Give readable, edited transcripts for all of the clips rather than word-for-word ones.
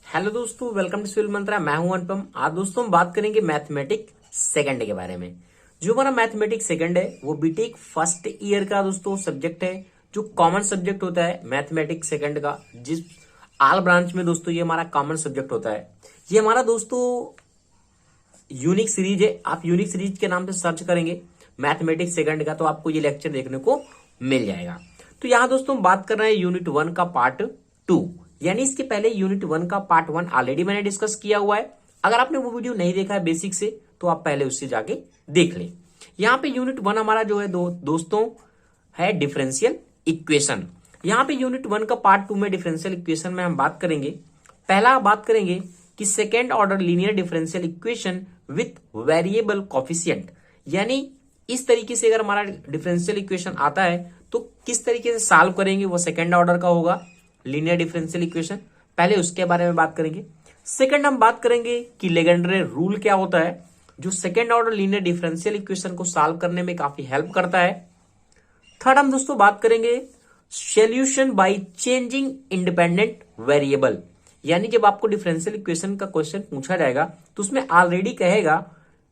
Hello दोस्तों, welcome to civil मंत्रा। मैं हूं अनुपम। आज दोस्तों हम बात करेंगे मैथमेटिक सेकंड के बारे में। जो हमारा मैथमेटिक सेकंड है वो बीटेक फर्स्ट ईयर का दोस्तों सब्जेक्ट है, जो कॉमन सब्जेक्ट होता है मैथमेटिक सेकंड का। जिस आल ब्रांच में दोस्तों ये हमारा कॉमन सब्जेक्ट होता है। ये हमारा दोस्तों यूनिक सीरीज है। आप यूनिक सीरीज के नाम से सर्च करेंगे मैथमेटिक्स सेकंड का तो आपको ये लेक्चर देखने को मिल जाएगा। तो यहाँ दोस्तों हम बात कर रहे हैं यूनिट 1 का पार्ट 2, यानी इसके पहले यूनिट 1 का पार्ट 1 ऑलरेडी मैंने डिस्कस किया हुआ है। अगर आपने वो वीडियो नहीं देखा है बेसिक से तो आप पहले उससे जाके देख लें। यहाँ पे यूनिट 1 हमारा जो है दोस्तों है डिफरेंशियल इक्वेशन। यहाँ पे यूनिट 1 का पार्ट 2 में डिफरेंशियल इक्वेशन में हम बात करेंगे। पहला बात करेंगे कि second order linear differential equation with variable coefficient, यानी इस तरीके से अगर हमारा डिफरेंशियल इक्वेशन आता है तो किस तरीके से सॉल्व करेंगे, वो सेकेंड ऑर्डर का होगा लीनियर डिफरेंशियल इक्वेशन। पहले उसके बारे में बात करेंगे। सेकंड हम बात करेंगे कि लेजेंड्रे रूल क्या होता है, जो second order linear differential equation को सॉल्व करने में काफी हेल्प करता है। थर्ड हम दोस्तों बात करेंगे solution by changing independent variable, यानी जब आपको डिफरेंशियल इक्वेशन का क्वेश्चन पूछा जाएगा तो उसमें ऑलरेडी कहेगा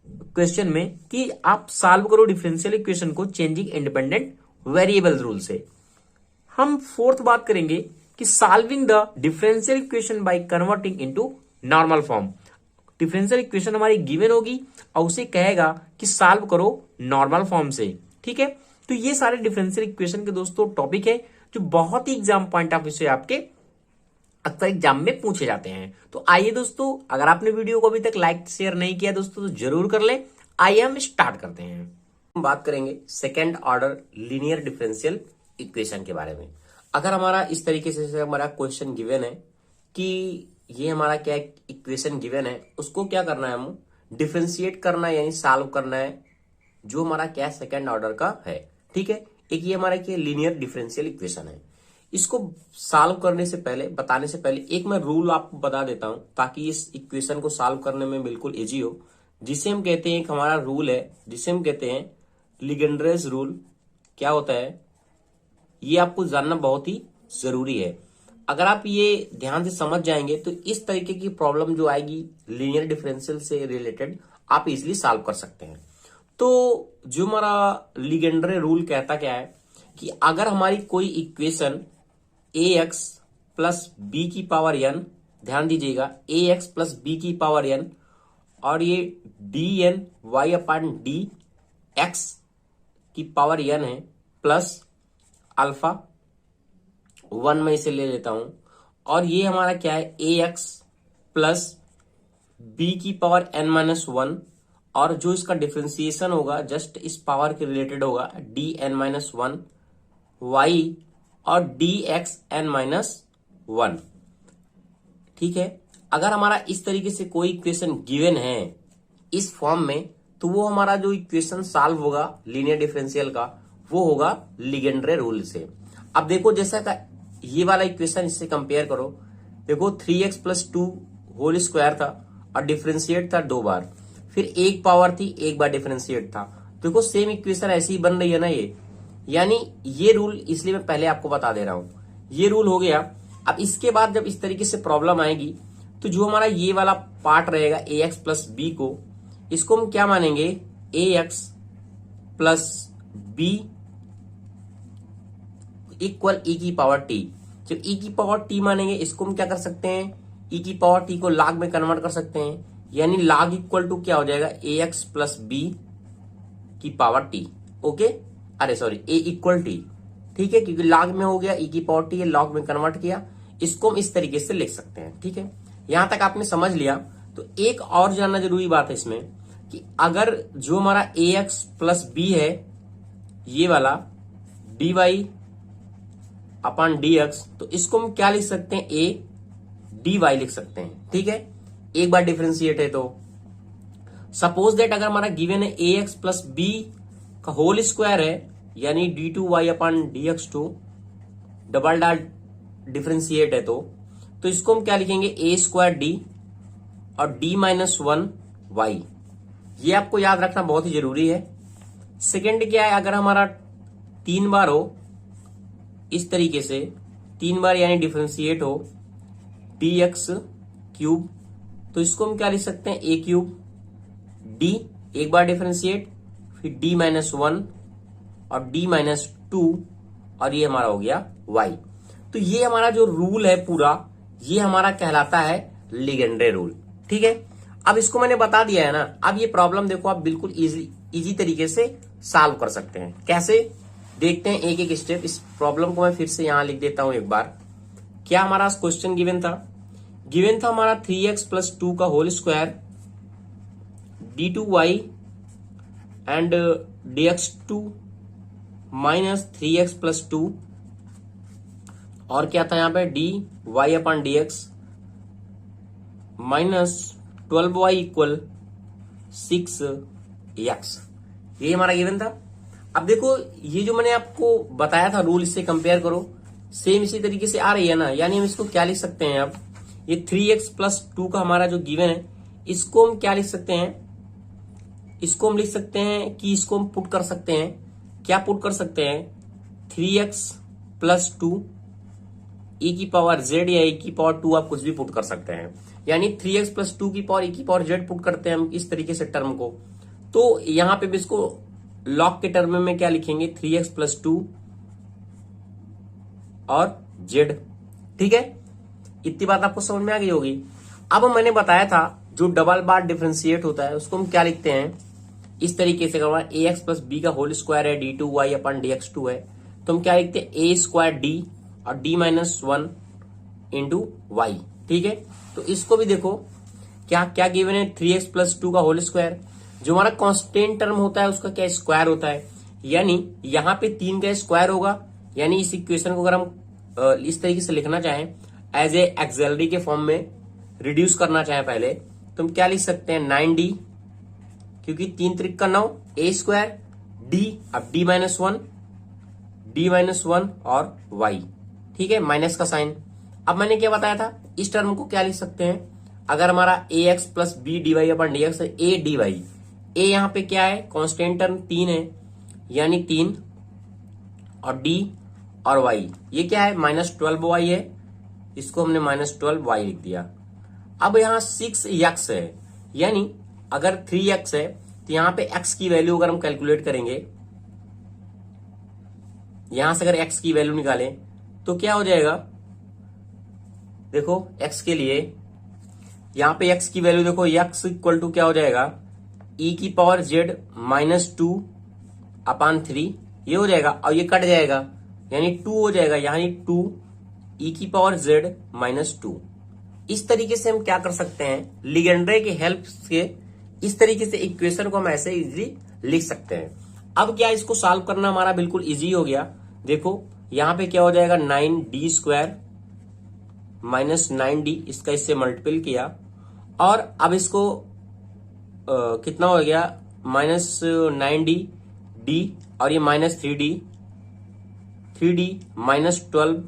क्वेश्चन में कि आप सॉल्व करो डिफरेंशियल इक्वेशन को चेंजिंग इंडिपेंडेंट वेरिएबल रूल से। हम फोर्थ बात करेंगे कि solving the differential equation by converting into normal form. Differential equation हमारी गिवन होगी और उसे कहेगा कि सॉल्व करो नॉर्मल फॉर्म से। ठीक है, तो ये सारे डिफरेंशियल इक्वेशन के दोस्तों टॉपिक है जो बहुत ही एग्जाम पॉइंट ऑफ व्यू से आपके अक्सर एग्जाम में पूछे जाते हैं। तो आइए दोस्तों, अगर आपने वीडियो को अभी तक लाइक शेयर नहीं किया दोस्तों तो जरूर कर लें। आइए हम स्टार्ट करते हैं। हम बात करेंगे second order linear differential equation के बारे में। अगर हमारा इस तरीके से हमारा क्वेश्चन गिवन है कि ये हमारा क्या इक्वेशन गिवन है, उसको क्या करना है, हम डिफरेंशिएट करना है यानी सॉल्व करना है, जो हमारा क्या सेकेंड ऑर्डर का है। ठीक है, एक ये हमारा क्या लीनियर डिफरेंशियल इक्वेशन है। इसको सॉल्व करने से पहले, बताने से पहले एक मैं रूल आपको बता देता हूं ताकि इस इक्वेशन को सॉल्व करने में बिल्कुल इजी हो, जिसे हम कहते हैं, एक हमारा रूल है जिसे हम कहते हैं लीजेंड्रेस रूल। क्या होता है ये आपको जानना बहुत ही जरूरी है। अगर आप ये ध्यान से समझ जाएंगे तो इस तरीके की प्रॉब्लम जो आएगी लीनियर डिफरेंशियल से रिलेटेड आप इजिली सॉल्व कर सकते हैं। तो जो हमारा लीजेंड्रे रूल कहता क्या है कि अगर हमारी कोई इक्वेशन ax प्लस बी की पावर n, ध्यान दीजिएगा ax प्लस बी की पावर n, और ये dn y upon D x की पावर n है, प्लस अल्फा 1 में इसे ले लेता हूं, और ये हमारा क्या है ax प्लस बी की पावर n माइनस 1, और जो इसका डिफरेंशिएशन होगा जस्ट इस पावर के रिलेटेड होगा dn माइनस 1 y और dxn माइनस 1। ठीक है, अगर हमारा इस तरीके से कोई इक्वेशन गिवन है इस फॉर्म में तो वो हमारा जो इक्वेशन सॉल्व होगा लीनियर डिफरेंशियल का वो होगा लीजेंड्रे रूल से। अब देखो जैसा का ये वाला इक्वेशन इससे कंपेयर करो, देखो 3x प्लस 2 होल स्क्वायर था और डिफरेंशिएट था 2 बार, फिर एक पावर थी, एक बार डिफरेंशिएट था। देखो सेम इक्वेशन ऐसी ही बन रही है ना ये, यानी ये रूल इसलिए मैं पहले आपको बता दे रहा हूं, ये रूल हो गया। अब इसके बाद जब इस तरीके से प्रॉब्लम आएगी तो जो हमारा ये वाला पार्ट रहेगा ax प्लस बी को, इसको हम क्या मानेंगे ax plus b equal e की पावर t। जब e की पावर t मानेंगे इसको हम क्या कर सकते हैं, e की पावर t को log में कन्वर्ट कर सकते हैं, यानी log इक्वल टू क्या हो जाएगा ax प्लस बी की पावर t। ओके, अरे सॉरी a इक्वल टी। ठीक है, क्योंकि log में हो गया e की पावर t है, log में कन्वर्ट किया, इसको हम इस तरीके से लिख सकते हैं। ठीक है, यहां तक आपने समझ लिया। तो एक और जानना जरूरी बात है इसमें कि अगर जो हमारा ax प्लस बी है ये वाला dy अपॉन dx, तो इसको हम क्या लिख सकते हैं, a dy लिख सकते हैं। ठीक है, एक बार डिफरेंशिएट है तो सपोज दैट अगर हमारा गिवन है ax प्लस बी का होल स्क्वायर है, यानी d2y upon dx2 double dot differentiate है तो इसको हम क्या लिखेंगे a स्क्वायर डी और d माइनस 1 y। ये आपको याद रखना बहुत ही जरूरी है। सेकेंड क्या है, अगर हमारा 3 बार हो इस तरीके से, 3 बार यानी डिफरेंशिएट हो dx क्यूब, तो इसको हम क्या लिख सकते हैं, ए क्यूब डी, एक बार डिफरेंशिएट, फिर डी माइनस 1 और डी माइनस 2, और ये हमारा हो गया y। तो ये हमारा जो रूल है पूरा, ये हमारा कहलाता है लीजेंड्रे रूल। ठीक है, अब इसको मैंने बता दिया है ना। अब ये प्रॉब्लम देखो आप बिल्कुल इजी तरीके से सॉल्व कर सकते हैं। कैसे, देखते हैं एक एक स्टेप। इस प्रॉब्लम को मैं फिर से यहां लिख देता हूं एक बार। क्या हमारा क्वेश्चन गिवन था, गिवन था हमारा 3x प्लस 2 का whole square d2y and dx2 minus 3x plus 2, और क्या था यहां पे dy upon dx minus 12y equal 6x, ये हमारा गिवन था। अब देखो ये जो मैंने आपको बताया था रूल, इससे कंपेयर करो, सेम इसी तरीके से आ रही है ना। यानी हम इसको क्या लिख सकते हैं, अब ये 3x प्लस 2 का हमारा जो गिवन है, इसको हम क्या लिख सकते हैं, इसको हम लिख सकते हैं कि इसको हम पुट कर सकते हैं। क्या पुट कर सकते हैं, 3x प्लस 2 e की पावर z या e की पावर 2, आप कुछ भी पुट कर सकते हैं। यानी 3x प्लस 2 की पावर e की पावर z पुट करते हैं हम इस तरीके से टर्म को। तो यहां पे भी इसको लॉग के टर्म में क्या लिखेंगे, 3x प्लस 2 और z। ठीक है, इतनी बात आपको समझ में आ गई होगी। अब मैंने बताया था जो डबल बार डिफरेंशिएट होता है उसको हम क्या लिखते हैं, इस तरीके से। ए एक्स प्लस बी का होल स्क्वायर है, d2y अपन dx2 है, तो हम क्या लिखते हैं, ए स्क्वायर डी और d माइनस 1 इंटू वाई। ठीक है, तो इसको भी देखो क्या क्या गिवन है, 3x प्लस 2 का होल स्क्वायर, जो हमारा कांस्टेंट टर्म होता है उसका क्या स्क्वायर होता है, यानी यहां पे 3 का स्क्वायर होगा। यानी इस इक्वेशन को अगर हम इस तरीके से लिखना चाहें, एज ए एक्सेलरी के फॉर्म में रिड्यूस करना चाहें पहले, तो हम क्या लिख सकते हैं, 9d, क्योंकि 3 त्रिक का 9, ए स्क्वायर डी, अब d माइनस 1 और y। ठीक है, माइनस का साइन। अब मैंने क्या बताया था, इस टर्म को क्या लिख सकते हैं, अगर हमारा A X plus B D Y upon D x है, ए डी वाई, ए यहां पे क्या है, कांस्टेंट टर्म 3 है, यानी 3, और डी और वाई ये क्या है, माइनस 12y है, इसको हमने माइनस 12y लिख दिया। अब यहां 6x है, यानी अगर 3x है तो यहां पे x की वैल्यू अगर हम कैलकुलेट करेंगे, यहां से अगर x की वैल्यू निकालें तो क्या हो जाएगा, देखो x के लिए यहां पे x की वैल्यू देखो, x इक्वल टू क्या हो जाएगा, e की पावर z माइनस 2 अपान 3, ये हो जाएगा, और ये कट जाएगा यानी 2 हो जाएगा, यानी 2 e की पावर z माइनस 2। इस तरीके से हम क्या कर सकते हैं, लीजेंड्रे की हेल्प से इस तरीके से इक्वेशन को हम ऐसे इजीली लिख सकते हैं। अब क्या इसको सॉल्व करना हमारा बिल्कुल इजी हो गया। देखो यहां पे क्या हो जाएगा, 9d स्क्वायर माइनस 9d, इसका इससे मल्टीपल किया, और अब इसको कितना हो गया, माइनस 9d d, और ये माइनस 3d माइनस 12,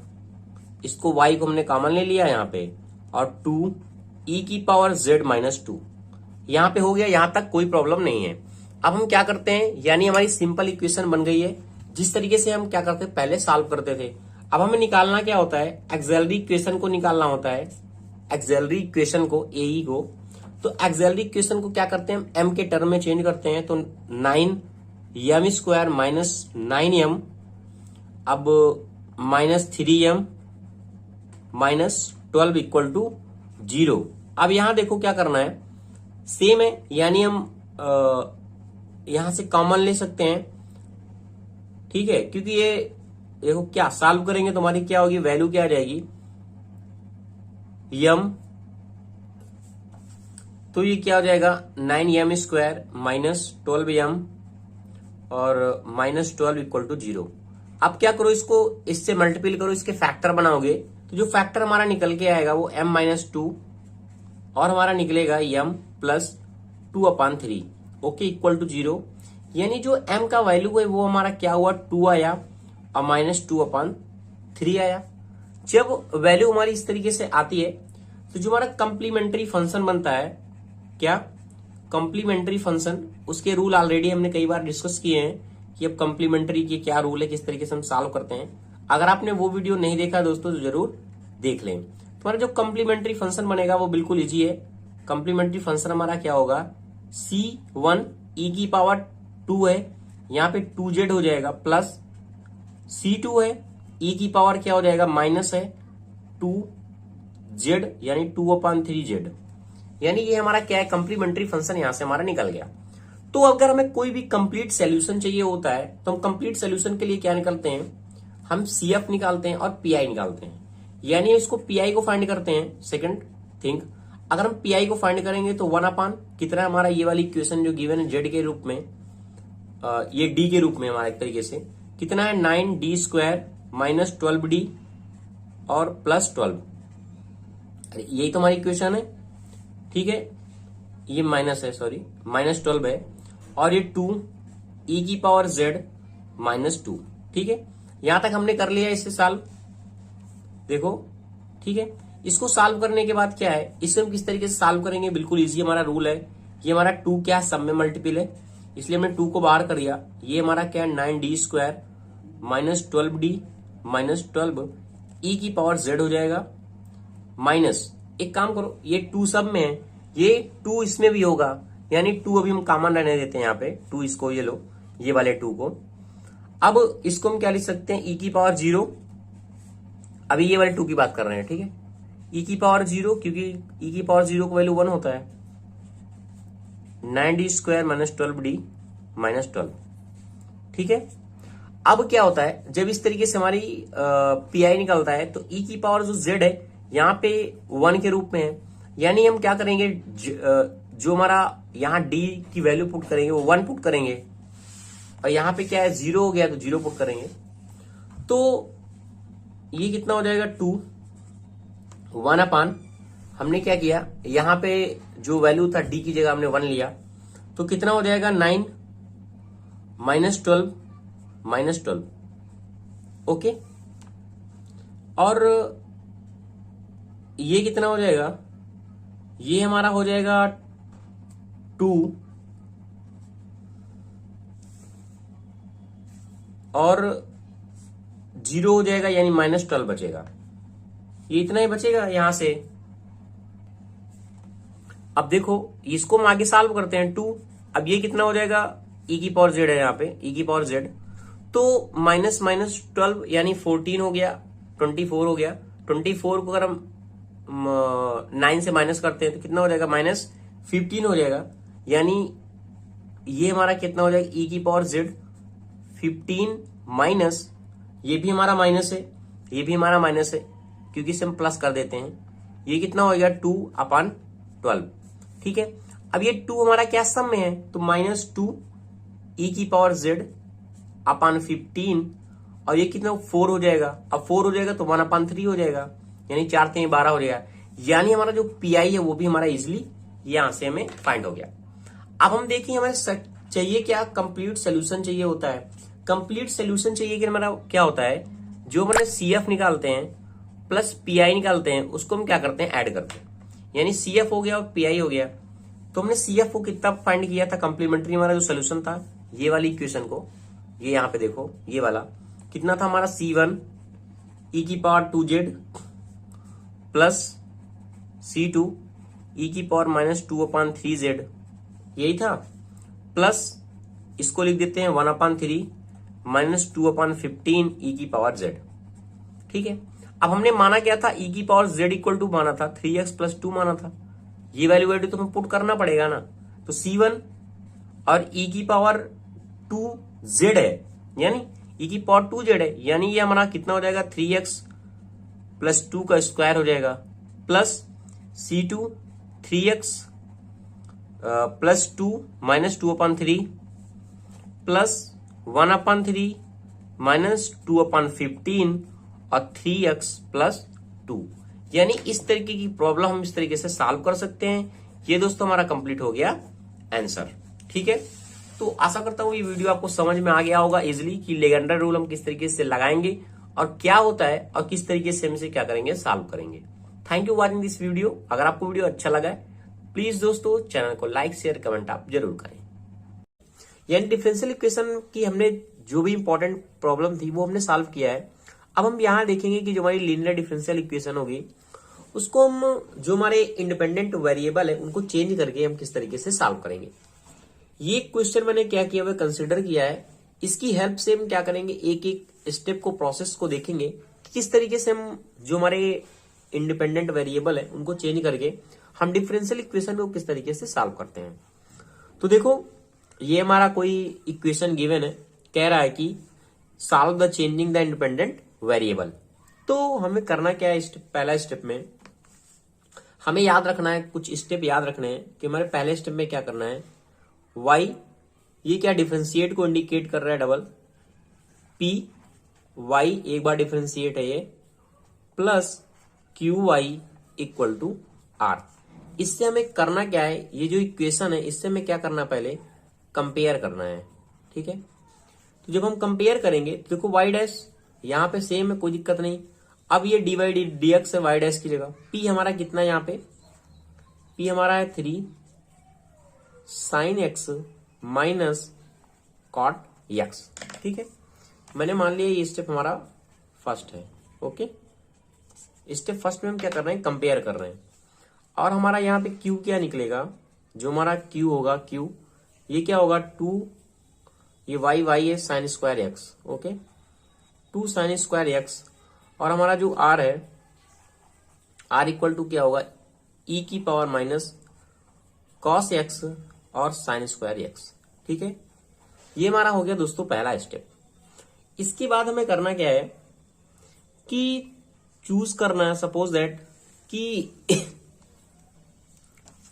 इसको y को हमने कॉमन ले लिया यहाँ पे, और 2 e की पावर z माइनस 2 यहां पे हो गया। यहां तक कोई प्रॉब्लम नहीं है। अब हम क्या करते हैं, यानी हमारी सिंपल इक्वेशन बन गई है, जिस तरीके से हम क्या करते हैं पहले सॉल्व करते थे। अब हमें निकालना क्या होता है, एक्सेलरी इक्वेशन को निकालना होता है, एक्सेलरी इक्वेशन को, ए को। तो एक्सेलरी इक्वेशन को क्या करते हैं, हम m के टर्म में चेंज करते हैं, तो 9m स्क्वायर माइनस 9m, अब minus 3m minus 12 equal to 0। अब यहां देखो क्या करना है, सेम है, यानी हम यहां से कॉमन ले सकते हैं। ठीक है, क्योंकि ये देखो क्या सॉल्व करेंगे तो हमारी क्या होगी, वैल्यू क्या आ जाएगी, m, तो ये क्या हो जाएगा, 9m स्क्वायर माइनस 12m और माइनस 12 इक्वल टू 0। अब क्या करो, इसको इससे मल्टीपल करो, इसके फैक्टर बनाओगे, तो जो फैक्टर हमारा निकल के आएगा वो m माइनस 2 और हमारा निकलेगा m plus 2 upon 3, okay, equal to 0। यानी जो m का वैल्यू है वो हमारा क्या हुआ, 2 आया और माइनस 2 अपान 3 आया। जब वैल्यू हमारी इस तरीके से आती है तो जो हमारा कंप्लीमेंट्री फंक्शन बनता है, क्या कंप्लीमेंट्री फंक्शन, उसके रूल ऑलरेडी हमने कई बार डिस्कस किए हैं कि अब कंप्लीमेंट्री के क्या रूल है, किस तरीके से हम सॉल्व करते हैं। अगर आपने वो वीडियो नहीं देखा दोस्तों तो जरूर देख लें। हमारा जो कंप्लीमेंट्री फंक्शन बनेगा वो बिल्कुल इजी है। कंप्लीमेंट्री फंक्शन हमारा क्या होगा, C1 e की पावर 2 है, यहाँ पे 2z हो जाएगा, प्लस C2 है, e की पावर क्या हो जाएगा, माइनस है 2z, यानी 2/3z। यानी ये हमारा क्या है, कंप्लीमेंट्री फंक्शन यहां से हमारा निकल गया। तो अगर हमें कोई भी कंप्लीट सॉल्यूशन चाहिए होता है तो हम कंप्लीट सॉल्यूशन के लिए क्या निकालते हैं, हम CF निकालते हैं और PI निकालते हैं। यानी इसको PI को फाइंड करते हैं। सेकंड थिंग, अगर हम PI को फाइंड करेंगे तो 1 कितना हमारा ये वाली इक्वेशन जो गिवन है Z के रूप में, ये D के रूप में हमारा एक तरीके से कितना है, 9d² माइनस 12d और प्लस 12। यही तो हमारी इक्वेशन है, ठीक है। ये माइनस है, सॉरी माइनस 12 है, और ये 2 e की पावर z माइनस 2, ठीक है। यहां तक हमने कर लिया इसे सॉल्व, देखो, ठीक है। इसको सॉल्व करने के बाद क्या है, इसे हम किस तरीके से सॉल्व करेंगे, बिल्कुल इजी हमारा रूल है। ये हमारा 2 क्या है, सब में मल्टीपल है, इसलिए हमने 2 को बाहर कर दिया। ये हमारा क्या है, 9d² minus 12d minus 12 e की पावर z हो जाएगा, माइनस, एक काम करो, ये 2 सब में है, ये 2 इसमें भी होगा, यानी 2 अभी हम कॉमन रहने देते हैं यहाँ पे, 2 इसको ये लो, ये वाले 2 को। अब इसको हम क्या लिख सकते हैं, e की पावर 0, अभी ये वाले 2 की बात कर रहे हैं, ठीक है, e की पावर 0, क्योंकि e की पावर 0 का वैल्यू 1 होता है, 9d² माइनस 12d माइनस 12, ठीक है। अब क्या होता है, जब इस तरीके से हमारी PI निकलता है तो e की पावर जो z है यहाँ पे 1 के रूप में है, यानी हम क्या करेंगे, जो हमारा यहाँ d की वैल्यू पुट करेंगे वो 1 पुट करेंगे, और यहाँ पे क्या है 0 हो गया तो 0 पुट करेंगे, तो ये कितना हो जाएगा 2 1/, हमने क्या किया, यहाँ पे जो वैल्यू था d की जगह हमने 1 लिया, तो कितना हो जाएगा 9 माइनस 12 माइनस 12, ओके। और ये कितना हो जाएगा, ये हमारा हो जाएगा 2 और 0 हो जाएगा, यानी माइनस 12 बचेगा, ये इतना ही बचेगा यहां से। अब देखो इसको हम आगे सॉल्व करते हैं, 2, अब ये कितना हो जाएगा, e की पावर z है यहाँ पे, e की पावर z, तो माइनस माइनस 12 यानी 14 हो गया, 24 हो गया। 24 को अगर हम 9 से माइनस करते हैं तो कितना हो जाएगा, माइनस 15 हो जाएगा, यानी ये हमारा कितना हो जाएगा, e की पावर z 15 माइनस, ये भी हमारा माइनस है, ये भी हमारा माइनस है, क्योंकि इसे हम प्लस कर देते हैं, ये कितना हो गया 2/12, ठीक है। अब ये 2 हमारा क्या सम में है, तो माइनस 2 e की पावर z अपन 15, और ये कितना 4 हो जाएगा, अब 4 हो जाएगा तो 1/3 हो जाएगा, यानी 4 3 12 हो जाएगा, यानी हमारा जो PI है वो भी हमारा इजिली यहां से हमें फाइंड हो गया। अब हम देखेंगे हमें चाहिए क्या, कंप्लीट सोल्यूशन चाहिए होता है। कंप्लीट सोल्यूशन चाहिए कि हमारा क्या होता है, जो हमारे CF निकालते हैं प्लस PI निकालते हैं, उसको हम क्या करते हैं, ऐड करते हैं, यानी CF हो गया और PI हो गया। तो हमने CF को कितना फाइंड किया था, कंप्लीमेंट्री हमारा जो सोल्यूशन था, ये वाली इक्वेशन को, ये यहाँ पे देखो, ये वाला कितना था हमारा, C1 e की power 2z plus C2 e की पावर माइनस 2/3z, यही था, प्लस इसको लिख देते हैं 1/3 माइनस 2/15 e की पावर z, ठीक है। अब हमने माना क्या था, e की पावर z इक्वल टू माना था 3x + 2 माना था, ये वैल्यू तो हमें पुट करना पड़ेगा ना, तो C1 और e की पावर 2z है, यानी e की पावर 2z है, यानी ये हमारा कितना हो जाएगा, 3x + 2 का स्क्वायर हो जाएगा, plus C2 3x + 2 minus 2/3 plus 1/3 minus 2/15 और 3x + 2, यानी इस तरीके की प्रॉब्लम हम इस तरीके से सॉल्व कर सकते हैं। ये दोस्तों हमारा कंप्लीट हो गया आंसर, ठीक है। तो आशा करता हूं ये वीडियो आपको समझ में आ गया होगा इजिली कि लेजेंडर रूल हम किस तरीके से लगाएंगे और क्या होता है और किस तरीके से हम इसे क्या करेंगे, सॉल्व करेंगे। Thank you watching this video. अगर आपको वीडियो अच्छा लगा है प्लीज दोस्तों चैनल को लाइक शेयर कमेंट आप जरूर करें। यानी डिफरेंशियल इक्वेशन की हमने जो भी इंपॉर्टेंट प्रॉब्लम थी वो हमने सॉल्व किया है। अब हम यहाँ देखेंगे कि जो हमारी लीनियर डिफरेंशियल इक्वेशन होगी उसको हम जो हमारे इंडिपेंडेंट वेरिएबल है उनको चेंज करके हम किस तरीके से सॉल्व करेंगे। ये क्वेश्चन मैंने क्या किया हुआ कंसिडर किया है, इसकी हेल्प से हम क्या करेंगे, एक एक स्टेप को, प्रोसेस को देखेंगे कि किस तरीके से हम जो हमारे इंडिपेंडेंट वेरिएबल है उनको चेंज करके हम डिफरेंशियल इक्वेशन को किस तरीके से सॉल्व करते हैं। तो देखो ये हमारा कोई इक्वेशन गिवन है, कह रहा है कि solve the changing the independent variable. तो हमें करना क्या है, पहला स्टेप में हमें याद रखना है, कुछ स्टेप याद रखने हैं कि हमारे पहले स्टेप में क्या करना है, y ये क्या डिफरेंशिएट को इंडिकेट कर रहा है, डबल p y एक बार डिफरेंशिएट है ये, plus q y equal to r. इससे हमें करना क्या है, ये जो इक्वेशन है इससे हमें क्या करना है, पहले कंपेयर करना है। ठीक है, तो जब हम कंपेयर करेंगे तो देखो y डैश यहां पे सेम है, कोई दिक्कत नहीं। अब ये dy dx है y डैश की जगह, p हमारा कितना है, यहाँ पे p हमारा है 3 sine x minus cot x. ठीक है, मैंने मान लिया ये स्टेप हमारा फर्स्ट है। ओके, स्टेप फर्स्ट में हम क्या कर रहे हैं, कंपेयर कर रहे हैं। और हमारा यहाँ पे q क्या निकलेगा, जो हमारा q होगा, q ये क्या होगा 2, ये y है sine square x. Okay, 2 sine square x, और हमारा जो r है, r इक्वल टू क्या होगा, e की पावर माइनस कॉस एक्स और साइन स्क्वायर एक्स। ठीक है, ये हमारा हो गया दोस्तों पहला स्टेप। इसके बाद हमें करना क्या है कि चूज करना है, सपोज दैट कि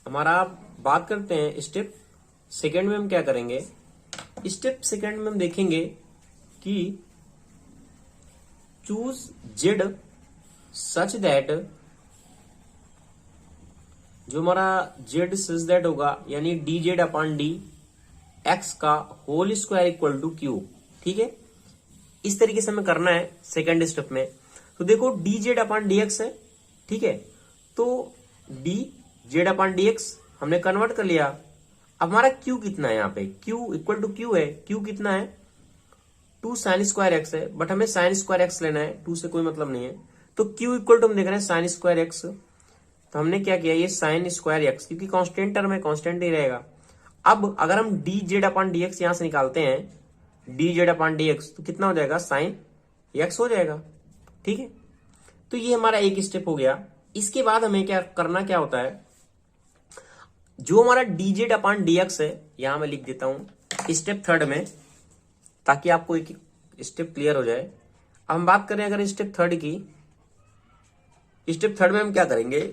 हमारा बात करते हैं स्टेप सेकंड में हम क्या करेंगे, स्टेप सेकंड में हम देखेंगे कि चूज जेड सच दैट, जो हमारा जेड सच दैट होगा यानी D Z upon D X का whole square equal to Q. ठीक है, इस तरीके से हमें करना है सेकंड स्टेप में। तो देखो D Z upon D x है। ठीक है, तो D Z upon D x हमने कन्वर्ट कर लिया। अब हमारा क्यू कितना है, यहाँ पे क्यू इक्वल टू क्यू है, क्यू कितना है 2 साइन स्क्वायर एक्स है, बट हमें साइन स्क्वायर एक्स लेना है, 2 से कोई मतलब नहीं है। तो क्यू इक्वल टू हम देख रहे हैं साइन स्क्वायर एक्स, तो हमने क्या किया, ये साइन स्क्वायर एक्स, क्योंकि कांस्टेंट टर्म है कांस्टेंट ही रहेगा। अब अगर हम D Z upon D x यहां से निकालते हैं, D Z upon D x, तो कितना हो जाएगा, साइन एक्स हो जाएगा। ठीक है, तो ये हमारा एक स्टेप हो गया। इसके बाद हमें क्या करना, क्या होता है, जो हमारा D Z upon D x है, यहां मैं लिख देता हूं स्टेप थर्ड में, ताकि आपको एक स्टेप क्लियर हो जाए। अब हम बात करें अगर स्टेप थर्ड की, स्टेप थर्ड में हम क्या करेंगे,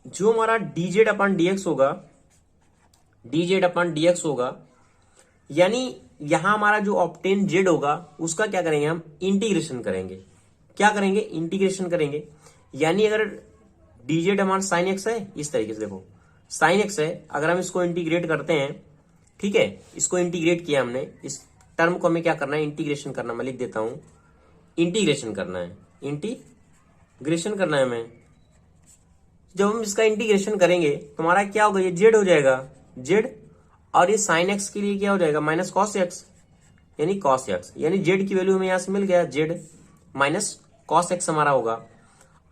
जो हमारा D Z upon D X होगा, D Z upon D X होगा, यानी यहां हमारा जो ऑब्टेन जेड होगा उसका क्या करेंगे, हम इंटीग्रेशन करेंगे। क्या करेंगे, इंटीग्रेशन करेंगे। यानी अगर डी जेड हमारा साइन एक्स है, इस तरीके से देखो साइन एक्स है, अगर हम इसको इंटीग्रेट करते हैं, ठीक है, इसको इंटीग्रेट किया हमने, इस टर्म को हमें क्या करना है, इंटीग्रेशन करना। मैं लिख देता हूं इंटीग्रेशन करना है, इंटीग्रेशन करना है हमें। जब हम इसका इंटीग्रेशन करेंगे तो हमारा क्या होगा, ये जेड हो जाएगा, जेड, और ये साइन एक्स के लिए क्या हो जाएगा, माइनस कॉस एक्स, यानी कॉस एक्स, यानी जेड की वैल्यू हमें यहां से मिल गया, जेड माइनस कॉस एक्स हमारा होगा।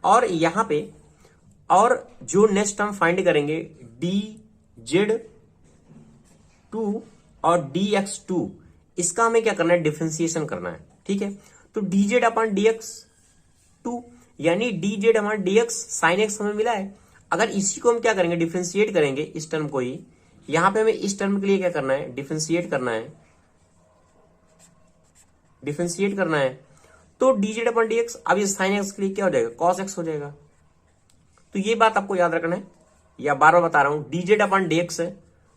और यहां पे और जो नेक्स्ट हम फाइंड करेंगे, डी जेड 2 और डी एक्स 2, इसका हमें क्या करना है, डिफरेंशिएशन करना है। ठीक है, तो D Z upon D x 2, यानी डी जेड हमारा डी एक्स साइन एक्स हमें मिला है। अगर इसी को हम क्या करेंगे, डिफरेंशिएट करेंगे, इस टर्म को ही, यहां पे हमें इस टर्म के लिए क्या करना है, डिफरेंशिएट करना है, डिफरेंशिएट करना है। तो D Z upon D x, अब ये साइन एक्स के लिए क्या हो जाएगा, कॉस एक्स हो जाएगा। तो ये बात आपको याद रखना है, या बार बार बता रहा हूं, d Z upon D x है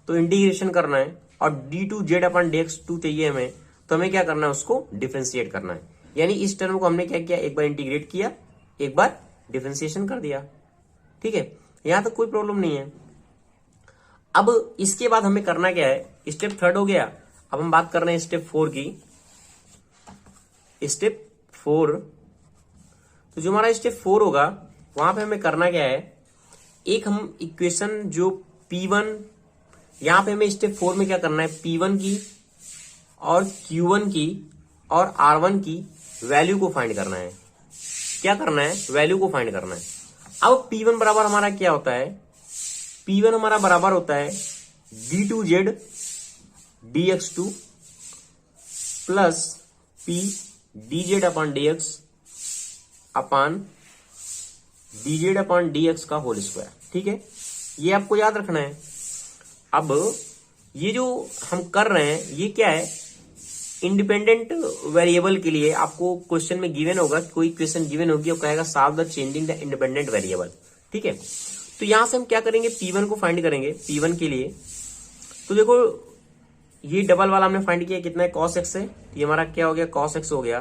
तो इंटीग्रेशन करना है, और d two z upon D x 2 चाहिए हमें, तो हमें क्या करना है, उसको डिफरेंशिएट करना है। यानी इस टर्म को हमने क्या किया, एक बार इंटीग्रेट किया, एक बार डिफरेंशिएशन कर दिया। ठीक है, यहां तक कोई प्रॉब्लम नहीं है। अब इसके बाद हमें करना क्या है, स्टेप थर्ड हो गया। अब हम बात कर रहे हैं स्टेप 4 की। स्टेप 4, तो जो हमारा स्टेप 4 होगा वहां पे हमें करना क्या है, एक हम इक्वेशन जो P1, यहां पे हमें स्टेप 4 में क्या करना है, P1 की और Q1 की और R1 की वैल्यू को फाइंड करना है। क्या करना है, वैल्यू को फाइंड करना है। अब P1 बराबर हमारा क्या होता है, P1 हमारा बराबर होता है d2z dx2 plus P dz upon dx upon dz upon dx का होल स्क्वायर। ठीक है, ये आपको याद रखना है। अब ये जो हम कर रहे हैं ये क्या है, इंडिपेंडेंट वेरिएबल के लिए आपको क्वेश्चन में गिवन होगा, कोई क्वेश्चन गिवन होगी और कहेगा solve the changing the independent variable. ठीक है, तो यहां से हम क्या करेंगे, P1 को फाइंड करेंगे। P1 के लिए तो देखो ये डबल वाला हमने फाइंड किया, कितना है cos x है, ये हमारा क्या हो गया cos x हो गया,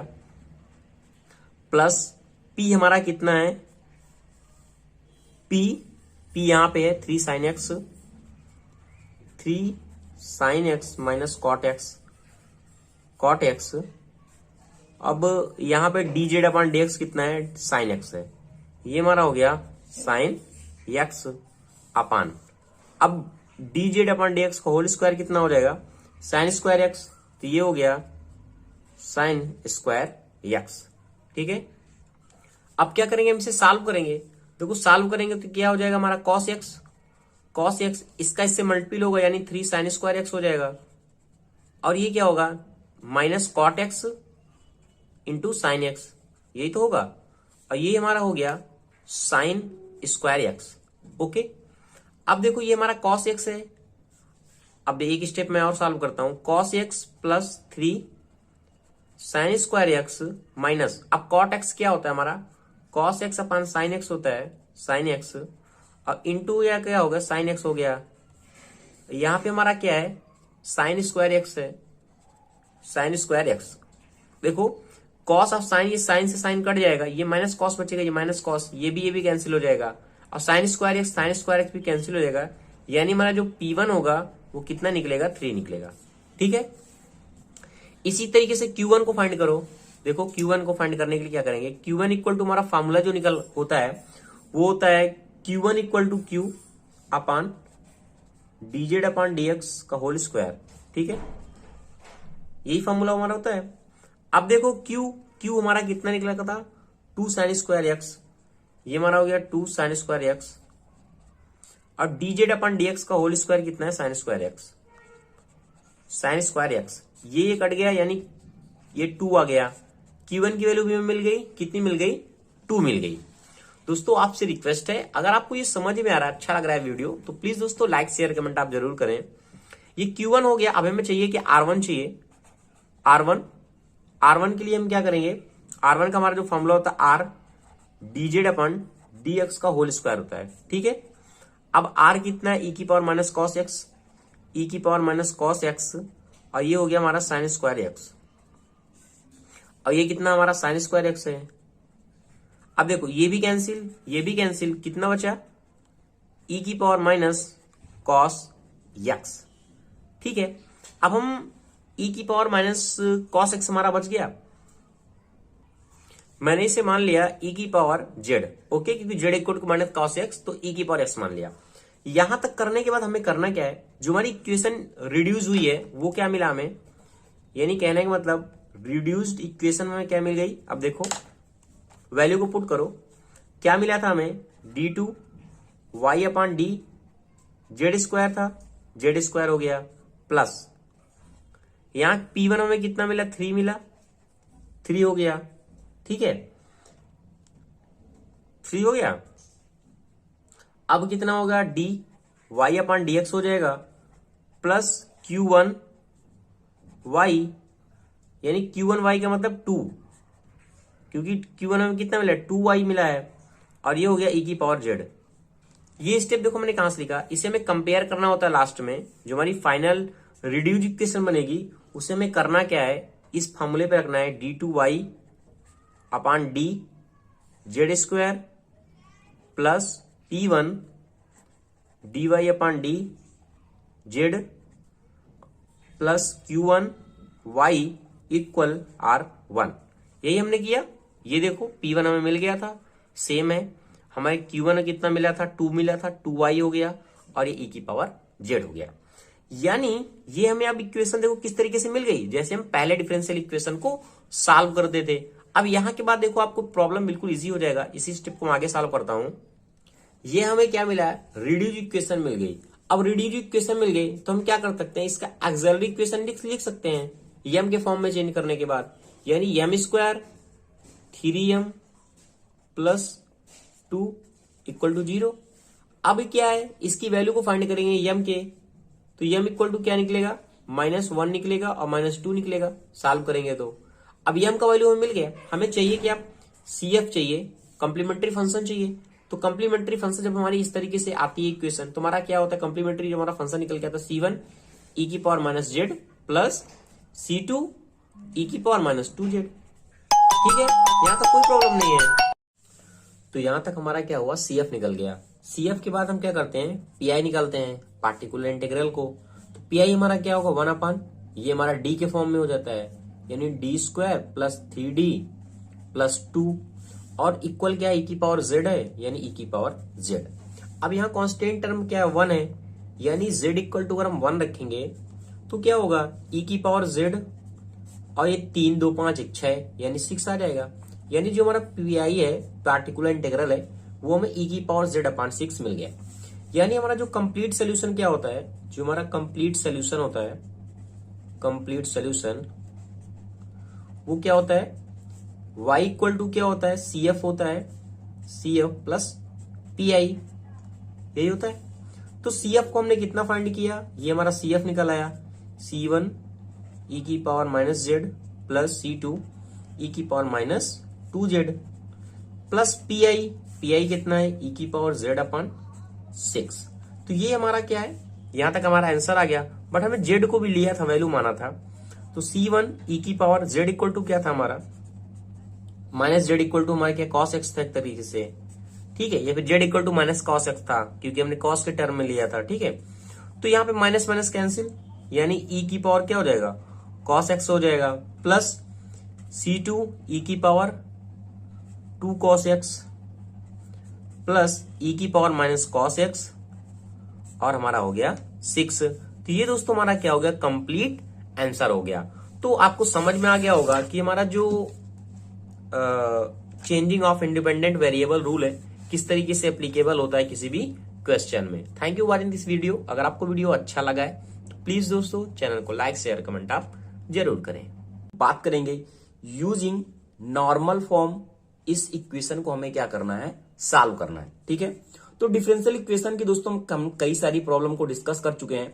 प्लस P हमारा कितना है, P यहां पे है 3 sin x minus cot x। अब यहां पे dz अपॉन dx कितना है, sin x है, ये हमारा हो गया sin x अपॉन, अब dz अपॉन dx का होल स्क्वायर कितना हो जाएगा, sin स्क्वायर x, तो ये हो गया sin स्क्वायर x। ठीक है, अब क्या करेंगे, हम इसे सॉल्व करेंगे। देखो सॉल्व करेंगे तो क्या हो जाएगा हमारा cos x इसका इससे मल्टीपल होगा यानी 3 sin स्क्वायर x हो जाएगा, और ये क्या होगा minus cot x into sine x, यही तो होगा, और ये हमारा हो गया sin स्क्वायर x। ओके, अब देखो ये हमारा cos x है, अब एक स्टेप मैं और सॉल्व करता हूं, cos x plus 3 sin square x minus, अब cot x क्या होता है हमारा, cos x अपन sin x होता है, sin x, और इंटू या क्या होगा sin x हो गया, यहां पे हमारा क्या है sin स्क्वायर x है, sin स्क्वायर x। देखो cos ऑफ sin, ये sin से sin कट जाएगा, ये माइनस cos बचेगा, ये माइनस cos, ये भी कैंसिल हो जाएगा, और sin स्क्वायर x भी कैंसिल हो जाएगा, यानी हमारा जो P1 होगा वो कितना निकलेगा, 3 निकलेगा। ठीक है, इसी तरीके से Q1 को फाइंड करो। देखो Q1 को फाइंड करने के लिए क्या करेंगे, Q1 इक्वल टू हमारा फॉर्मूला जो निकल होता है वो होता है Q1 equal to Q upon dz upon dx का होल स्क्वायर। ठीक है, यही फॉर्मूला हमारा होता है। अब देखो Q हमारा कितना निकला था, 2 sin स्क्वायर x, ये हमारा हो गया 2 sin स्क्वायर x, और dz अपॉन dx का होल स्क्वायर कितना है, sin स्क्वायर x, ये कट गया यानी ये 2 आ गया। Q1 की वैल्यू भी मिल गई, कितनी मिल गई, 2 मिल गई। दोस्तों आपसे रिक्वेस्ट है, अगर आपको ये समझ में आ रहा है, अच्छा लग रहा है वीडियो, तो प्लीज दोस्तों लाइक शेयर कमेंट आप जरूर करें। ये Q1 हो गया, अब हमें चाहिए कि R1 चाहिए, R1 के लिए हम क्या करेंगे, R1 का हमारा जो फॉर्मूला होता है R dz अपन dx का होल स्क्वायर होता है। ठीक है, अब R कितना है, e की power minus cos x, e की पावर माइनस cos x, और ये हो गया हमारा sin स्क्वायर x, और ये कितना हमारा sin स्क्वायर x है। अब देखो ये भी कैंसिल, कितना बचा, e की पावर माइनस cos x। ठीक है, अब हम e की पावर माइनस cos x हमारा बच गया, मैंने इसे मान लिया e की पावर z। ओके, क्योंकि z equal to minus cos x, तो e की पावर x मान लिया। यहां तक करने के बाद हमें करना क्या है, जो हमारी इक्वेशन रिड्यूस हुई है वो क्या मिला हमें, यानी कहने का मतलब रिड्यूस्ड इक्वेशन में क्या मिल गई। अब देखो वैल्यू को पुट करो, क्या मिला था हमें, d2 y upon D Z square था, जेड स्क्वायर हो गया, प्लस यहां P1 हमें कितना मिला, 3 मिला, 3 हो गया। ठीक है, 3 हो गया। अब कितना होगा, d y upon D x हो जाएगा, प्लस Q1 y, यानी Q1 y का मतलब 2, क्योंकि Q1 हमें कितना मिला, 2y मिला है, और ये हो गया e की पावर z। ये स्टेप देखो मैंने कहां से लिखा, इसे हमें कंपेयर करना होता है लास्ट में, जो हमारी फाइनल रिड्यूस इक्वेशन बनेगी उसे हमें करना क्या है, इस फॉर्मूले पे रखना है d2y upon D Z square plus P1 dy upon D Z plus Q1 y equal R1। यही हमने किया। ये देखो P1 हमें मिल गया था, सेम है हमारे Q1 कितना मिला था, 2 मिला था, 2y हो गया, और ये e की पावर z हो गया। यानी ये हमें अब इक्वेशन देखो किस तरीके से मिल गई, जैसे हम पहले डिफरेंशियल इक्वेशन को सॉल्व करते थे। अब यहां के बाद देखो आपको प्रॉब्लम बिल्कुल इजी हो जाएगा। इसी स्टेप को मैं आगे सॉल्व करता हूं। ये हमें क्या मिला है, रिड्यूस इक्वेशन मिल गई। अब रिड्यूस इक्वेशन मिल गई तो हम क्या कर सकते हैं, इसका ऑक्सिलरी इक्वेशन लिख सकते हैं यम के फॉर्म में चेंज करने के बाद, यानी m square 3m plus 2 equal to 0। अब क्या है, इसकी वैल्यू को फाइंड करेंगे यम के, तो यम इक्वल टू क्या निकलेगा, -1 निकलेगा और -2 निकलेगा सॉल्व करेंगे तो। अब यम का वैल्यू हमें मिल गया, हमें चाहिए क्या, CF चाहिए, कम्प्लीमेंट्री फंक्शन चाहिए। तो कम्प्लीमेंट्री फंक्शन जब हमारी इस तरीके से आती है इक्वेशन, तो हमारा क्या होता है, कम्प्लीमेंट्री जो हमारा फंक्शन निकल के आता है C1 e की power -z plus C2 e की पावर -2z। ठीक है, यहां तक कोई प्रॉब्लम नहीं है। तो यहां तक हमारा क्या हुआ, CF निकल गया। CF के बाद हम क्या करते हैं, PI निकालते हैं, पार्टिकुलर इंटीग्रल को। तो PI हमारा क्या होगा, 1/, ये हमारा D के फॉर्म में हो जाता है, यानी d² प्लस 3d प्लस 2 और इक्वल क्या है, e की पावर z है, यानी e की पावर z। अब यहाँ कांस्टेंट टर्म क्या है, 1 है, यानी z इक्वल टू अगर हम 1 रखेंगे तो क्या होगा, e की पावर z और ये 3 2 5 1 6 यानी 6 आ जाएगा। यानी जो हमारा PI है, पार्टिकुलर इंटीग्रल है, वो हमें e की पावर z/6 मिल गया। यानी हमारा जो कंप्लीट सोल्यूशन क्या होता है, जो हमारा कंप्लीट सोल्यूशन होता है, कंप्लीट सोल्यूशन वो क्या होता है, y इक्वल टू क्या होता है, CF होता है, CF प्लस PI, यही होता है। तो CF को हमने कितना फाइंड किया, ये हमारा CF निकल आया, C1 e की power -z plus C2 e की पावर -2z प्लस PI कितना है, e की पावर z/6। तो ये हमारा क्या है, यहां तक हमारा आंसर आ गया। बट हमें z को भी लिया था, वैल्यू माना था। तो C1 e की पावर z इक्वल टू क्या था हमारा, -z इक्वल टू हमारा क्या, cos x था एक तरीके से। ठीक है, ये फिर z equal to -cos x था, क्योंकि हमने cos के टर्म में लिया था। ठीक है, तो यहाँ पे माइनस माइनस कैंसिल, यानी e की पावर क्या हो जाएगा, cos x हो जाएगा, प्लस C2 e की power 2 cos x plus e की पावर -cos x और हमारा हो गया 6। तो ये दोस्तों हमारा क्या हो गया, कंप्लीट आंसर हो गया। तो आपको समझ में आ गया होगा कि हमारा जो changing of independent variable rule है किस तरीके से एप्लीकेबल होता है किसी भी क्वेश्चन में। Thank you watching this video. अगर आपको वीडियो अच्छा लगा है तो प्लीज दोस्तों चैनल को लाइक शेयर कमेंट आप जरूर करें। बात करेंगे यूजिंग नॉर्मल फॉर्म, इस इक्वेशन को हमें क्या करना है, सॉल्व करना है। ठीक है, तो डिफरेंशियल इक्वेशन की दोस्तों हम कई सारी प्रॉब्लम को डिस्कस कर चुके हैं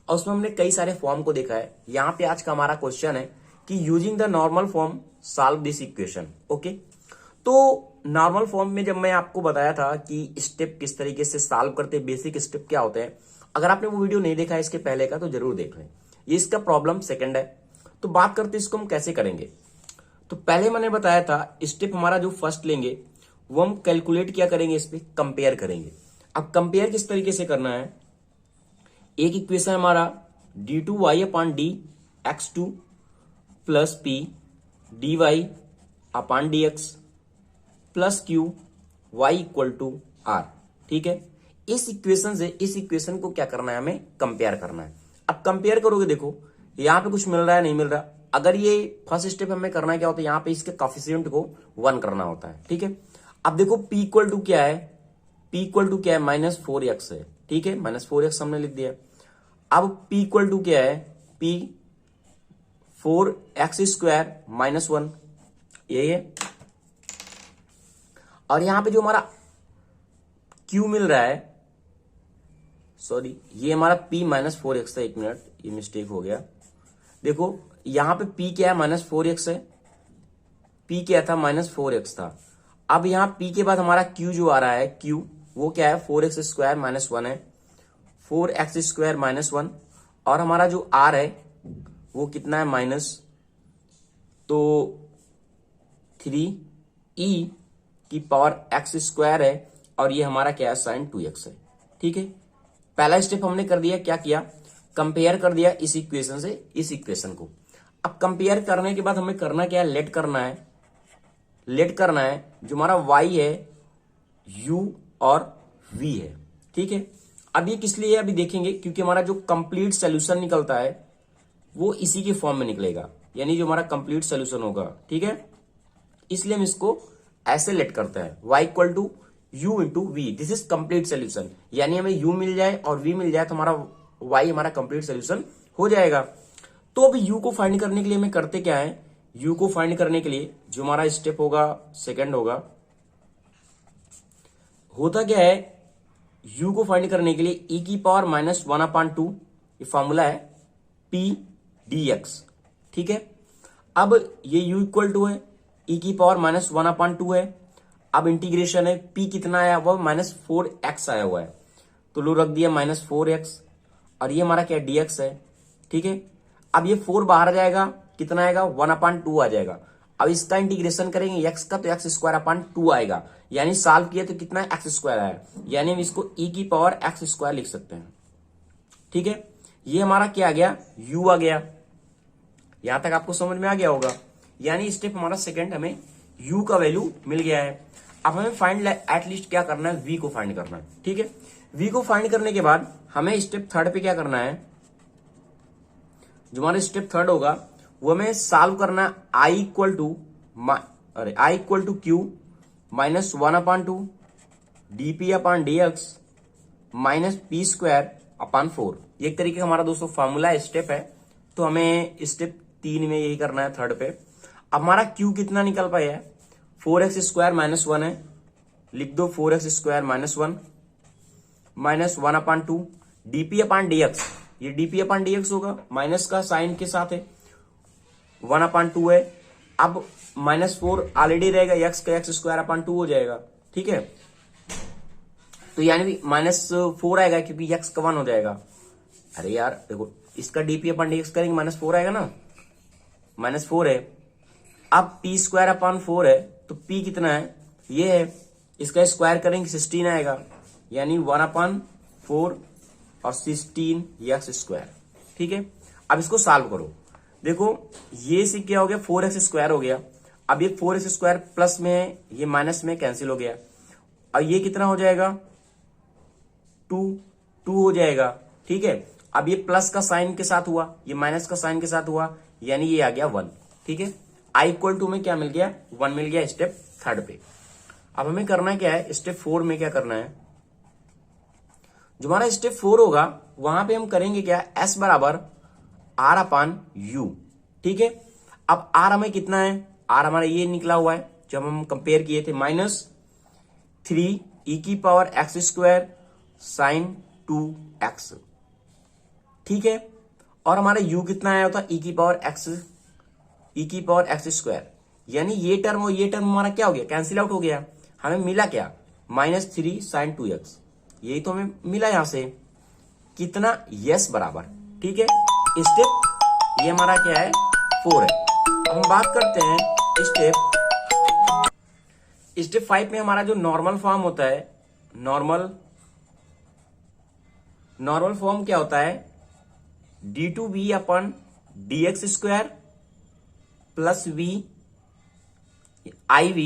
और उसमें हमने कई सारे फॉर्म को देखा है। यहाँ पे आज का हमारा क्वेश्चन है कि using the normal form solve this equation. Okay, तो नॉर्मल फॉर्म में जब मैं आपको बताया था कि स्टेप किस तरीके से सॉल्व करते, बेसिक स्टेप क्या होते हैं, अगर आपने वो वीडियो नहीं देखा है इसके पहले का तो जरूर देख लें। ये इसका प्रॉब्लम सेकंड है। तो बात करते इसको हम कैसे करेंगे। तो पहले मैंने बताया था स्टेप हमारा जो फर्स्ट लेंगे वो हम कैलकुलेट क्या करेंगे, इस पे कंपेयर करेंगे। अब कंपेयर किस तरीके से करना है, एक इक्वेशन हमारा d2y/dx2 plus p dy/dx plus q y equal to r। ठीक है, इस इक्वेशन से इस इक्वेशन को क्या करना है, हमें कंपेयर करना है। अब कंपेयर करोगे, देखो यहां पे कुछ मिल रहा है नहीं मिल रहा। अगर ये फर्स्ट स्टेप हमें करना क्या होता है, यहां पे इसके कोएफिशिएंट को 1 करना होता है। ठीक है, अब देखो p इक्वल टू क्या है, p इक्वल टू क्या है, -4x है। ठीक है, -4x हमने लिख दिया। अब p इक्वल टू क्या है, p 4x² -1, यही है। और यहां पे जो हमारा q मिल रहा है, सॉरी ये हमारा p -4x था, एक मिनट ये मिस्टेक हो गया। देखो यहां पे p क्या है, -4x है, p क्या था, -4x था। अब यहां p के बाद हमारा q जो आ रहा है, q वो क्या है, 4x² -1 है, 4x² -1 और हमारा जो r है वो कितना है, माइनस, तो 3e की पावर x² है और ये हमारा क्या है, sin 2x है। ठीक है, पहला स्टेप हमने कर दिया, क्या किया, कंपेयर कर दिया इस इक्वेशन से इस इक्वेशन को। अब कंपेयर करने के बाद हमें करना क्या है, लेट करना है। लेट करना है जो हमारा y है, u और v है। ठीक है, अब ये किस लिए है अभी देखेंगे, क्योंकि हमारा जो कंप्लीट सोल्यूशन निकलता है वो इसी के फॉर्म में निकलेगा, यानी जो हमारा कंप्लीट सोल्यूशन होगा। ठीक है, इसलिए हम इसको ऐसे लेट करते हैं, y equal to u into v, this is complete solution. यानी हमें u मिल जाए और v मिल जाए तो हमारा y हमारा कंप्लीट सोल्यूशन हो जाएगा। तो अब u को फाइंड करने के लिए हमें करते क्या है, u को फाइंड करने के लिए जो हमारा स्टेप होगा सेकंड होता क्या है, u को फाइंड करने के लिए e की पावर -1/2, ये फॉर्मूला है p dx, ठीक है। अब ये u इक्वल टू है e की पावर -1/2 है। अब इंटीग्रेशन है, p कितना आया हुआ -4x आया हुआ है, तो लो रख दिया -4x, और ये हमारा क्या dx है, ठीक है। अब ये 4 बाहर जाएगा, कितना आएगा 1/2 आ जाएगा। अब इसका इंटीग्रेशन करेंगे x का, तो x²/2 आएगा, यानी सॉल्व किया तो कितना x² आया, यानी हम इसको e की पावर x² लिख सकते हैं, ठीक है। ये हमारा क्या आ गया, u आ गया। यहां तक आपको समझ में आ गया होगा। यानी स्टेप हमारा सेकंड, हमें u का वैल्यू मिल गया है। अब हमें फाइंड एटलीस्ट क्या करना है, v को फाइंड करना है, ठीक है। v को फाइंड करने के बाद हमें स्टेप थर्ड पे क्या करना है, जो हमारा स्टेप थर्ड होगा वो हमें सॉल्व करना है i equal to q -1/2 dp/dx -p²/4। ये एक तरीके का हमारा दोस्तों फॉर्मूला स्टेप है। तो हमें स्टेप 3 में यही करना है, थर्ड पे। अब हमारा q कितना निकल पाया है, 4x² -1 है, लिख दो 4x² -1 -1/2 dp/dx, ये dp/dx होगा, माइनस का साइन के साथ है, 1/2 है। अब -4 ऑलरेडी रहेगा, x का x²/2 हो जाएगा, ठीक है। तो यानी -4 आएगा क्योंकि x का 1 हो जाएगा। अरे यार देखो, इसका dp/dx करेंगे -4 आएगा ना, -4 है। अब p²/4 है, तो p कितना है, ये है, इसका स्क्वायर करेंगे 16 आएगा, यानी 1/4 और 16 x², ठीक है। अब इसको सॉल्व करो, देखो ये से क्या हो गया, 4x² हो गया। अब ये 4x² प्लस में है, ये माइनस में कैंसिल हो गया, और ये कितना हो जाएगा 2 हो जाएगा, ठीक है। अब ये प्लस का साइन के साथ हुआ, ये माइनस का साइन के साथ हुआ, यानी ये आ गया 1, ठीक है। i इक्वल टू में क्या मिल गया, 1 मिल गया स्टेप थर्ड पे। अब हमें करना क्या है, स्टेप 4 में क्या करना है, जो हमारा स्टेप 4 होगा वहां पे हम करेंगे क्या, s बराबर r/u, ठीक है। अब r हमें कितना है, r हमारा ये निकला हुआ है जब हम कंपेयर किए थे, -3 e⁻x² sin 2x, ठीक है। और हमारा u कितना आया होता, e⁻x², यानी ये टर्म और ये टर्म हमारा क्या हो गया, कैंसिल आउट हो गया। हमें मिला क्या, -3 sin 2x, यही तो हमें मिला यहां से, कितना, यस बराबर, ठीक है। स्टेप ये हमारा क्या है, 4 है। अब हम बात करते हैं स्टेप 5 में हमारा जो नॉर्मल फॉर्म होता है, नॉर्मल फॉर्म क्या होता है, d2v/dx² plus v iv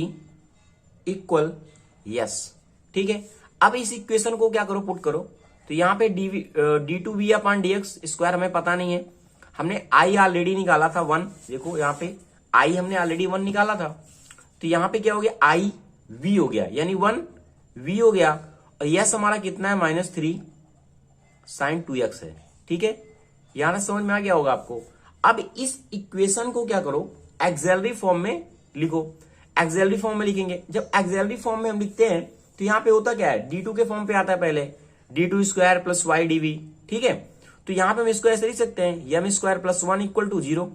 equal yes, ठीक है। अब इस इक्वेशन को क्या करो, पुट करो, तो यहां पे d2v/dx² हमें पता नहीं है, हमने i ऑलरेडी निकाला था 1, देखो यहां पे i हमने ऑलरेडी 1 निकाला था, तो यहां पे क्या हो गया, i v हो गया, यानी 1 v हो गया, और यस हमारा कितना है, -3 sin 2x है, ठीक है। यहां समझ में आ गया होगा आपको। अब इस इक्वेशन को क्या करो, एक्सिलरी फॉर्म में लिखो। एक्सिलरी फॉर्म में लिखेंगे, जब एक्सिलरी फॉर्म में हम लिखते हैं तो यहां पे होता क्या है, d2 के फॉर्म पे आता है पहले, d2² + y dv, ठीक है। तो यहां पे हम इसको ऐसे लिख सकते हैं, m² + 1 = 0।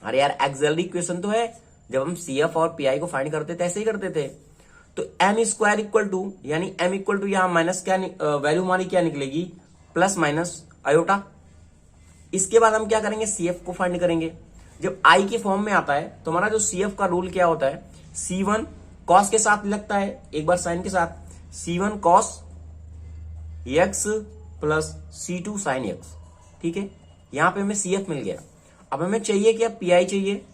अरे यार एक्सिलरी इक्वेशन तो है, जब हम CF और PI को फाइंड करते थे ऐसे ही करते थे। तो m², यानी m = यहां माइनस क्या वैल्यू हमारी क्या निकलेगी, ± आयोटा। इसके बाद हम क्या करेंगे, CF को फाइंड करेंगे। जब i के फॉर्म में आता है तो हमारा जो CF का रूल क्या होता है, C1 cos के साथ लगता है, एक बार साइन के साथ, C1 cos x + C2 sin x, ठीक है। यहां पे हमें CF मिल गया। अब हमें चाहिए क्या, PI चाहिए।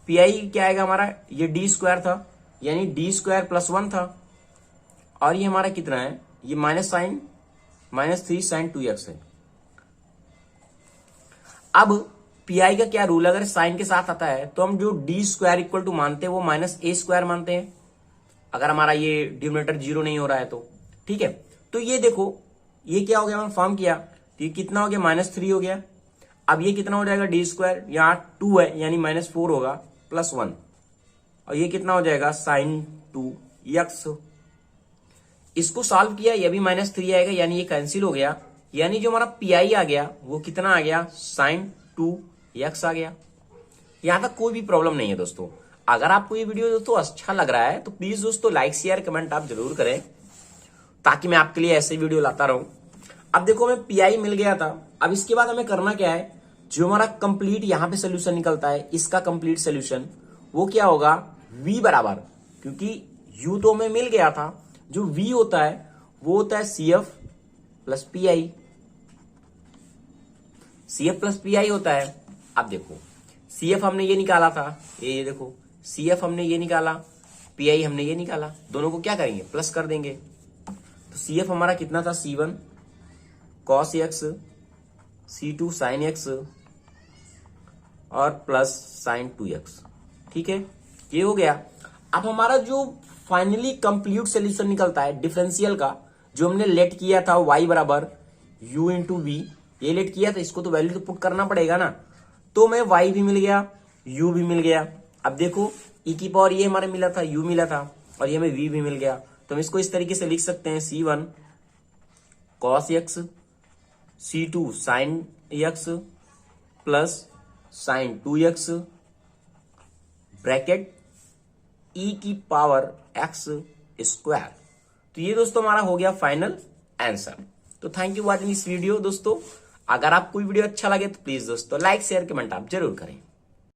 PI क्या आएगा हमारा, ये d² था, यानी d² + 1 था, और ये हमारा कितना है, ये -3 sin 2x है। अब PI का क्या रूल, अगर साइन के साथ आता है तो हम जो d² = मानते हैं वो -a² मानते हैं, अगर हमारा ये डिनोमिनेटर 0 नहीं हो रहा है तो ठीक है। तो ये देखो ये क्या हो गया, हमने फॉर्म किया तो ये कितना हो गया -3 हो गया। अब ये कितना हो जाएगा d², यहाँ 2 है यानी -4 होगा +1, और ये कितना हो जाएगा sin 2x। इसको सॉल्व किया, ये भी -3 आएगा यानी ये कैंसिल हो गया, यानी जो हमारा पीआई आ गया वो कितना आ गया sin 2x आ गया। यहां तक कोई भी प्रॉब्लम नहीं है दोस्तों। अगर आपको ये वीडियो दोस्तों अच्छा लग रहा है तो प्लीज दोस्तों लाइक शेयर कमेंट आप जरूर करें, ताकि मैं आपके लिए ऐसे वीडियो लाता रहूं। अब देखो हमें पीआई मिल गया था, अब इसके बाद हमें करना क्या है, जो हमारा कंप्लीट यहां पे सोल्यूशन निकलता है, इसका कंप्लीट सोल्यूशन वो क्या होगा, v बराबर, क्योंकि u तो हमें मिल गया था, जो v होता है वो होता है CF plus pi. CF plus pi होता है। अब देखो CF हमने ये निकाला था, ये देखो CF हमने ये निकाला, पीआई हमने ये निकाला, दोनों को क्या करेंगे प्लस कर देंगे। तो CF हमारा कितना था, C1 cos x, C2 sin x और प्लस sin 2x। ठीक है, ये हो गया। अब हमारा जो फाइनली कंप्लीट सोल्यूशन निकलता है डिफरेंशियल का, जो हमने लेट किया था y बराबर u इंटू वी, ये लेट किया था, इसको तो वैल्यू तो पुट करना पड़ेगा ना। तो हमें y भी मिल गया, u भी मिल गया। अब देखो e की पावर ये हमारे मिला था, u मिला था, और ये हमें v भी मिल गया। तो हम इसको इस तरीके से लिख सकते हैं, C1 cos x, C2 sin x plus sin 2x bracket e की पावर x स्क्वायर। तो ये दोस्तों हमारा हो गया फाइनल आंसर। तो thank you watching this video दोस्तों। अगर आपको वीडियो अच्छा लगे तो प्लीज दोस्तों लाइक शेयर कमेंट आप जरूर करें।